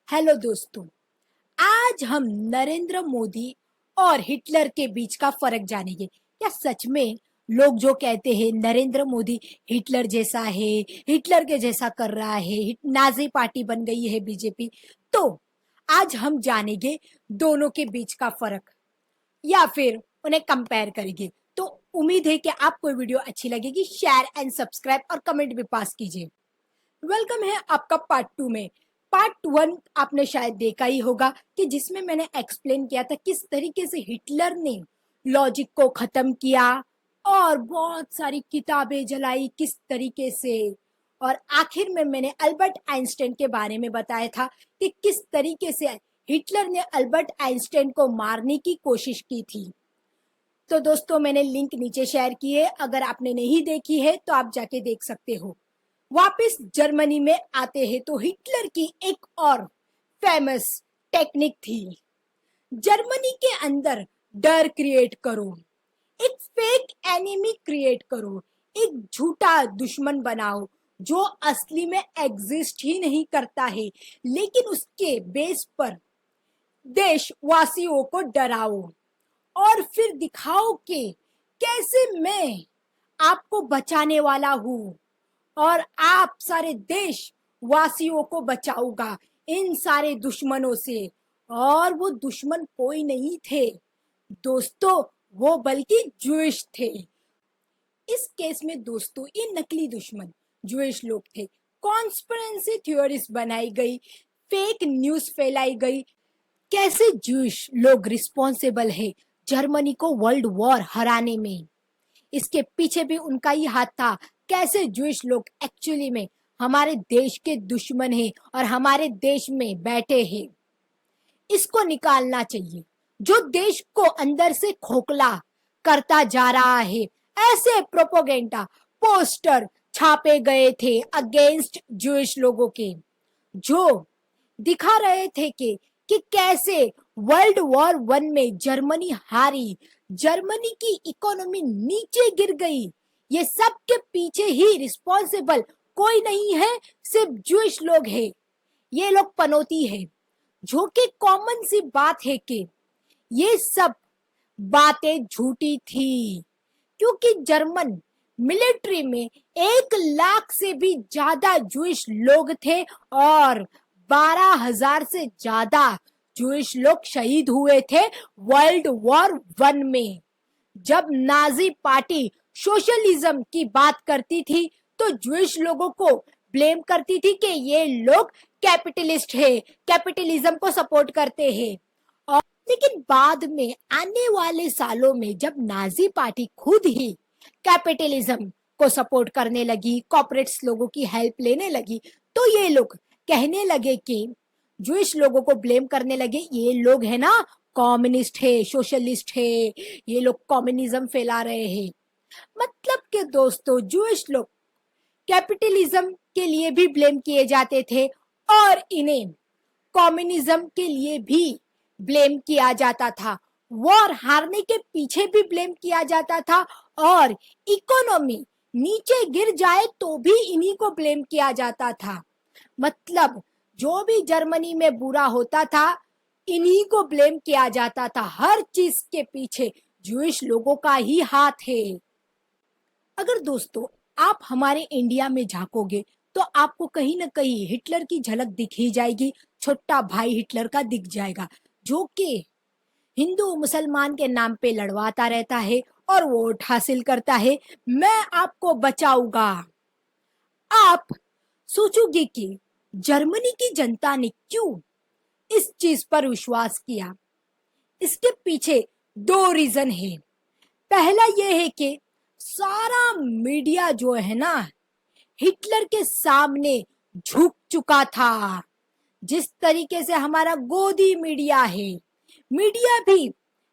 Hello दोस्तों। आज हम नरेंद्र मोदी और हिटलर के बीच का फर्क जानेंगे। क्या सच में लोग जो कहते हैं नरेंद्र मोदी हिटलर जैसा है, हिटलर के जैसा कर रहा है, नाजी पार्टी बन गई है बीजेपी? तो आज हम जानेंगे दोनों के बीच का फर्क या फिर उन्हें कंपेयर करेंगे। तो उम्मीद है कि आपको वीडियो अच्छी लगेगी। शेयर एंड सब्सक्राइब और कमेंट भी पास कीजिए। वेलकम है आपका पार्ट 2 में। पार्ट 1 आपने शायद देखा ही होगा कि जिसमें मैंने एक्सप्लेन किया था किस तरीके से हिटलर ने लॉजिक को खत्म किया और बहुत सारी किताबें जलाई किस तरीके से। और आखिर में मैंने अल्बर्ट आइंस्टाइन के बारे में बताया था कि किस तरीके से हिटलर ने अल्बर्ट आइंस्टाइन को मारने की कोशिश की थी। तो दोस्तों मैंने लिंक नीचे शेयर की है, अगर आपने नहीं देखी है तो आप जाके देख सकते हो। वापस जर्मनी में आते हैं तो हिटलर की एक और फेमस टेक्निक थी। जर्मनी के अंदर डर क्रिएट करो, एक फेक एनिमी क्रिएट करो, एक झूठा दुश्मन बनाओ जो असली में एग्जिस्ट ही नहीं करता है, लेकिन उसके बेस पर देशवासियों को डराओ और फिर दिखाओ कि कैसे मैं आपको बचाने वाला हूँ और आप सारे देश वासियों को बचाऊंगा इन सारे दुश्मनों से। और वो दुश्मन कोई नहीं थे दोस्तों, वो बल्कि जूइश थे। इस केस में दोस्तों ये नकली दुश्मन जूइश लोग थे। कॉन्स्पिरेसी थ्योरीज बनाई गई, फेक न्यूज फैलाई गई। कैसे जूइश लोग रिस्पॉन्सिबल है जर्मनी को वर्ल्ड वॉर हराने में, इसके पीछे भी उनका ही हाथ था। कैसे जूइश लोग एक्चुअली में हमारे देश के दुश्मन हैं और हमारे देश में बैठे हैं। इसको निकालना चाहिए जो देश को अंदर से खोखला करता जा रहा है। ऐसे प्रोपोगेंडा पोस्टर छापे गए थे अगेंस्ट जूइश लोगों के, जो दिखा रहे थे कि कैसे वर्ल्ड वॉर 1 में जर्मनी हारी, जर्मनी की इकोनॉमी नीचे गिर गई। ये सब के पीछे ही रिस्पॉन्सिबल कोई नहीं है, सिर्फ जूइश लोग हैं। ये लोग पनौती है, जो कि कॉमन सी बात है कि ये सब बातें झूठी थी, क्योंकि जर्मन मिलिट्री में 1 लाख से भी ज्यादा जूइश लोग थे और 12,000 से ज्यादा जूइश लोग शहीद हुए थे वर्ल्ड वॉर 1 में। जब नाजी पार्टी सोशलिज्म की बात करती थी तो जूइश लोगों को ब्लेम करती थी कि ये लोग कैपिटलिस्ट है, कैपिटलिज्म को सपोर्ट करते हैं। और लेकिन बाद में आने वाले सालों में जब नाजी पार्टी खुद ही कैपिटलिज्म को सपोर्ट करने लगी, कॉर्पोरेट्स लोगों की हेल्प लेने लगी, तो ये लोग कहने लगे कि जूइश लोगों को ब्लेम करने लगे, ये लोग है ना कम्युनिस्ट है, सोशलिस्ट है, ये लोग कम्युनिज्म फैला रहे हैं। मतलब कि दोस्तों जूइश लोग कैपिटलिज्म के लिए भी ब्लेम किए जाते थे और इन्हें कम्युनिज्म के लिए भी ब्लेम किया जाता था। वॉर हारने के पीछे भी ब्लेम किया जाता था और इकोनॉमी नीचे गिर जाए तो भी इन्हीं को ब्लेम किया जाता था। मतलब जो भी जर्मनी में बुरा होता था इन्हीं को ब्लेम किया जाता था। हर चीज के पीछे जूइश लोगों का ही हाथ है। अगर दोस्तों आप हमारे इंडिया में झांकोगे तो आपको कहीं ना कहीं हिटलर की झलक दिख ही जाएगी। छोटा भाई हिटलर का दिख जाएगा, जो कि हिंदू मुसलमान के नाम पे लड़वाता रहता है और वोट हासिल करता है। मैं आपको बचाऊंगा। आप सोचोगे कि जर्मनी की जनता ने क्यों इस चीज पर विश्वास किया? इसके पीछे 2 रीजन है। पहला यह है कि सारा मीडिया जो है ना हिटलर के सामने झुक चुका था। जिस तरीके से हमारा गोदी मीडिया है, मीडिया भी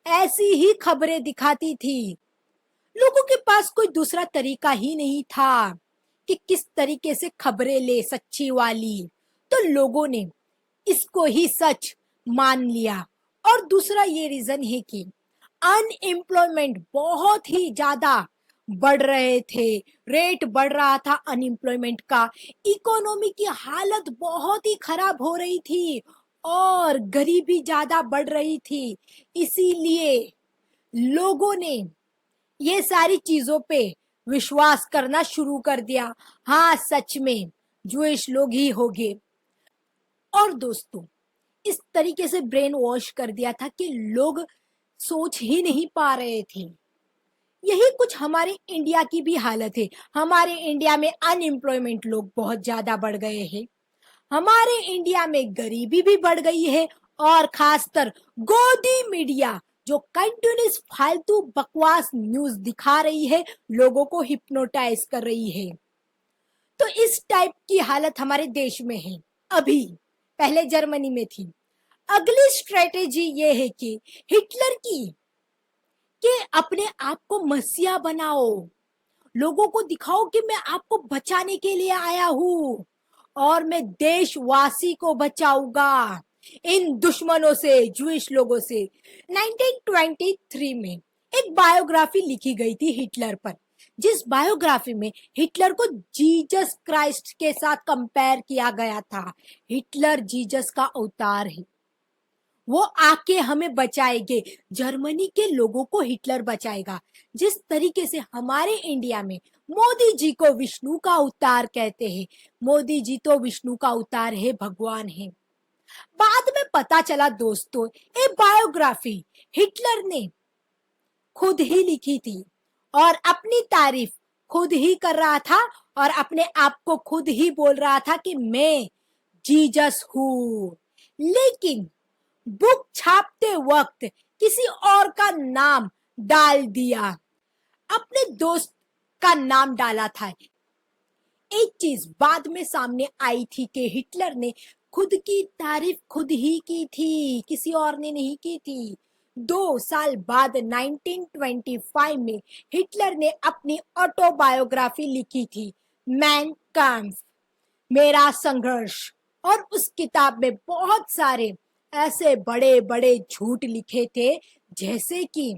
ऐसी ही खबरें दिखाती थी। लोगों के पास कोई दूसरा तरीका ही नहीं था कि किस तरीके से खबरें ले सच्ची वाली, तो लोगों ने इसको ही सच मान लिया। और दूसरा ये रीजन है कि अनएम्प्लॉयमेंट बहुत ही ज्यादा बढ़ रहे थे, रेट बढ़ रहा था अनएम्प्लॉयमेंट का, इकोनॉमी की हालत बहुत ही खराब हो रही थी और गरीबी ज्यादा बढ़ रही थी, इसीलिए लोगों ने ये सारी चीजों पे विश्वास करना शुरू कर दिया। हाँ, सच में जूइश लोग ही होंगे। और दोस्तों, इस तरीके से ब्रेन वॉश कर दिया था कि लोग सोच ही नहीं पा रहे थे। यही कुछ हमारे इंडिया की भी हालत है। हमारे इंडिया में अनएम्प्लॉयमेंट लोग बहुत ज्यादा बढ़ गए हैं। हमारे इंडिया में गरीबी भी बढ़ गई है, और खासकर गोदी मीडिया जो कंटिन्यूस फालतू बकवास न्यूज दिखा रही है, लोगों को हिप्नोटाइज कर रही है। तो इस टाइप की हालत हमारे देश में है अभी। पहले जर्मनी में थी। अगली स्ट्रेटेजी ये है कि हिटलर की कि अपने आप को मसीहा बनाओ, लोगों को दिखाओ कि मैं आपको बचाने के लिए आया हूं और मैं देशवासी को बचाऊंगा इन दुश्मनों से, जूइश लोगों से। 1923 में एक बायोग्राफी लिखी गई थी हिटलर पर, जिस बायोग्राफी में हिटलर को जीसस क्राइस्ट के साथ कंपेयर किया गया था। हिटलर जीसस का अवतार है, वो आके हमें बचाएंगे। जर्मनी के लोगों को हिटलर बचाएगा। जिस तरीके से हमारे इंडिया में मोदी जी को विष्णु का अवतार कहते हैं, मोदी जी तो विष्णु का अवतार है, भगवान है। बाद में पता चला दोस्तों, ये बायोग्राफी हिटलर ने खुद ही लिखी थी और अपनी तारीफ खुद ही कर रहा था और अपने आप को खुद ही बोल रहा था कि मैं जीसस हूं। लेकिन बुक छापते वक्त किसी और का नाम डाल दिया, अपने दोस्त का नाम डाला था। एक चीज बाद में सामने आई थी कि हिटलर ने खुद की तारीफ खुद ही की थी, किसी और ने नहीं की थी। 2 साल बाद 1925 में हिटलर ने अपनी ऑटोबायोग्राफी लिखी थी, मैन काम्फ, मेरा संघर्ष। और उस किताब में बहुत सारे ऐसे बड़े बड़े झूठ लिखे थे, जैसे कि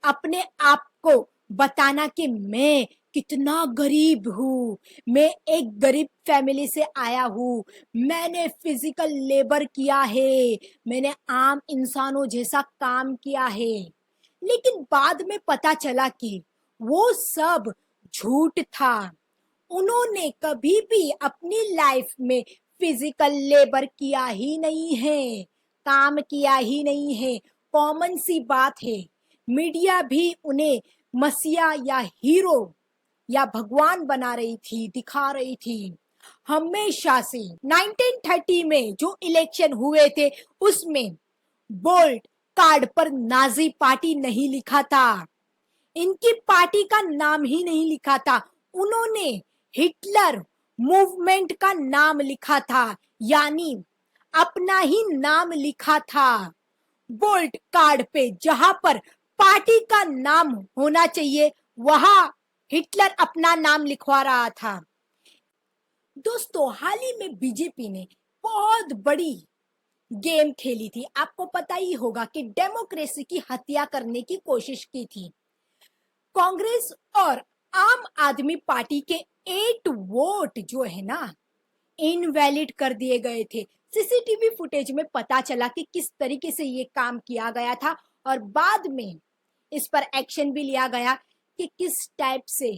अपने आप को बताना कि मैं कितना गरीब हूँ, मैं एक गरीब फैमिली से आया हूँ, मैंने फिजिकल लेबर किया है, मैंने आम इंसानों जैसा काम किया है। लेकिन बाद में पता चला कि वो सब झूठ था। उन्होंने कभी भी अपनी लाइफ में फिजिकल लेबर किया ही नहीं है, काम किया ही नहीं है। कॉमन सी बात है। मीडिया भी उन्हें मसीहा या हीरो या भगवान बना रही थी, दिखा रही थी। हमेशा से 1930 में जो इलेक्शन हुए थे, उसमें बोल्ट कार्ड पर नाजी पार्टी नहीं लिखा था, इनकी पार्टी का नाम ही नहीं लिखा था। उन्होंने हिटलर मूवमेंट का नाम लिखा था, यानी अपना ही नाम लिखा था बोल्ट कार्ड पे। जहां पर पार्टी का नाम होना चाहिए, वहां हिटलर अपना नाम लिखवा रहा था। दोस्तों, हाल ही में बीजेपी ने बहुत बड़ी गेम खेली थी। आपको पता ही होगा कि डेमोक्रेसी की हत्या करने की कोशिश की थी। कांग्रेस और आम आदमी पार्टी के 8 वोट जो है ना, इनवैलिड कर दिए गए थे। सीसीटीवी फुटेज में पता चला कि किस तरीके से ये काम किया गया था, और बाद में इस पर एक्शन भी लिया गया कि किस टाइप से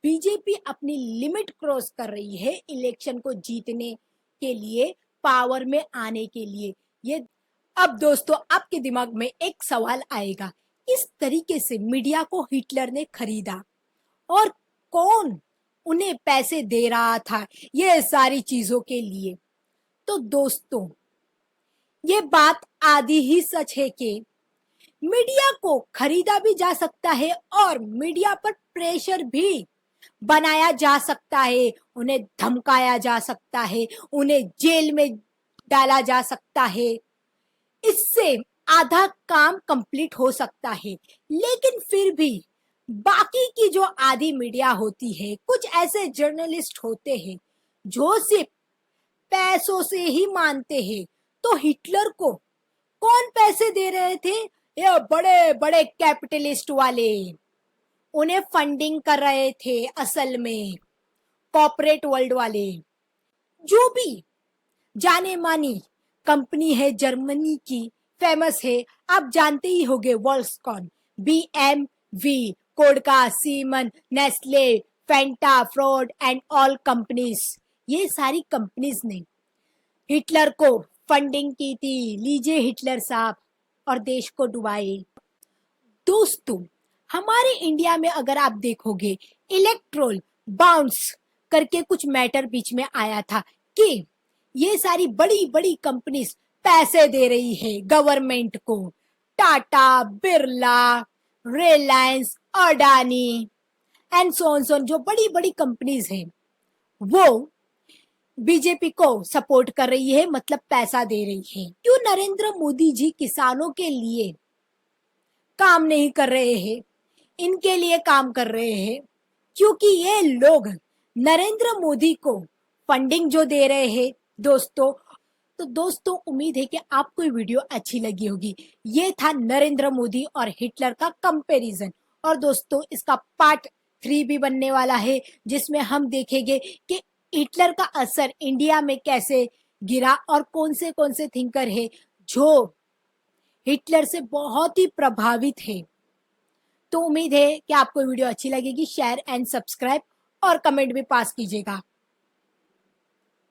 बीजेपी अपनी लिमिट क्रॉस कर रही है इलेक्शन को जीतने के लिए, पावर में आने के लिए। ये अब दोस्तों, आपके दिमाग में एक सवाल आएगा, इस तरीके से मीडिया को हिटलर ने खरीदा और कौन उन्हें पैसे दे रहा था ये सारी चीजों के लिए? तो दोस्तों, ये बात आधी ही सच है कि मीडिया को खरीदा भी जा सकता है और मीडिया पर प्रेशर भी बनाया जा सकता है, उन्हें धमकाया जा सकता है, उन्हें जेल में डाला जा सकता है। इससे आधा काम कंप्लीट हो सकता है। लेकिन फिर भी बाकी की जो आधी मीडिया होती है, कुछ ऐसे जर्नलिस्ट होते हैं जो सिर्फ पैसों से ही मानते हैं। तो हिटलर को कौन पैसे दे रहे थे? ये बड़े बड़े कैपिटलिस्ट वाले उन्हें फंडिंग कर रहे थे। असल में कॉर्पोरेट वर्ल्ड वाले, जो भी जाने मानी कंपनी है जर्मनी की, फेमस है, आप जानते ही होंगे, Volkswagen, BMW, Kodak, Siemens, Nestle, Fanta, Ford and all companies. ये सारी कंपनीज ने हिटलर को फंडिंग की थी। लीजिए हिटलर साहब, और देश को डुबाए। दोस्तों, हमारे इंडिया में अगर आप देखोगे, इलेक्ट्रोल बाउंस करके कुछ मैटर बीच में आया था कि ये सारी बड़ी बड़ी कंपनीज पैसे दे रही है गवर्नमेंट को। टाटा, बिरला, रिलायंस, अडानी एंड सोन जो बड़ी बड़ी कंपनीज हैं, वो बीजेपी को सपोर्ट कर रही है, मतलब पैसा दे रही है। क्यों नरेंद्र मोदी जी किसानों के लिए काम नहीं कर रहे हैं, इनके लिए काम कर रहे हैं? क्योंकि ये लोग नरेंद्र मोदी को फंडिंग जो दे रहे हैं दोस्तों। तो दोस्तों, उम्मीद है कि आपको ये वीडियो अच्छी लगी होगी। ये था नरेंद्र मोदी और हिटलर का कंपैरिजन। और दोस्तों, इसका पार्ट 3 भी बनने वाला है, जिसमें हम देखेंगे कि हिटलर का असर इंडिया में कैसे गिरा और कौन से थिंकर है जो हिटलर से बहुत ही प्रभावित है। तो उम्मीद है कि आपको वीडियो अच्छी लगेगी। शेयर एंड सब्सक्राइब और कमेंट भी पास कीजिएगा।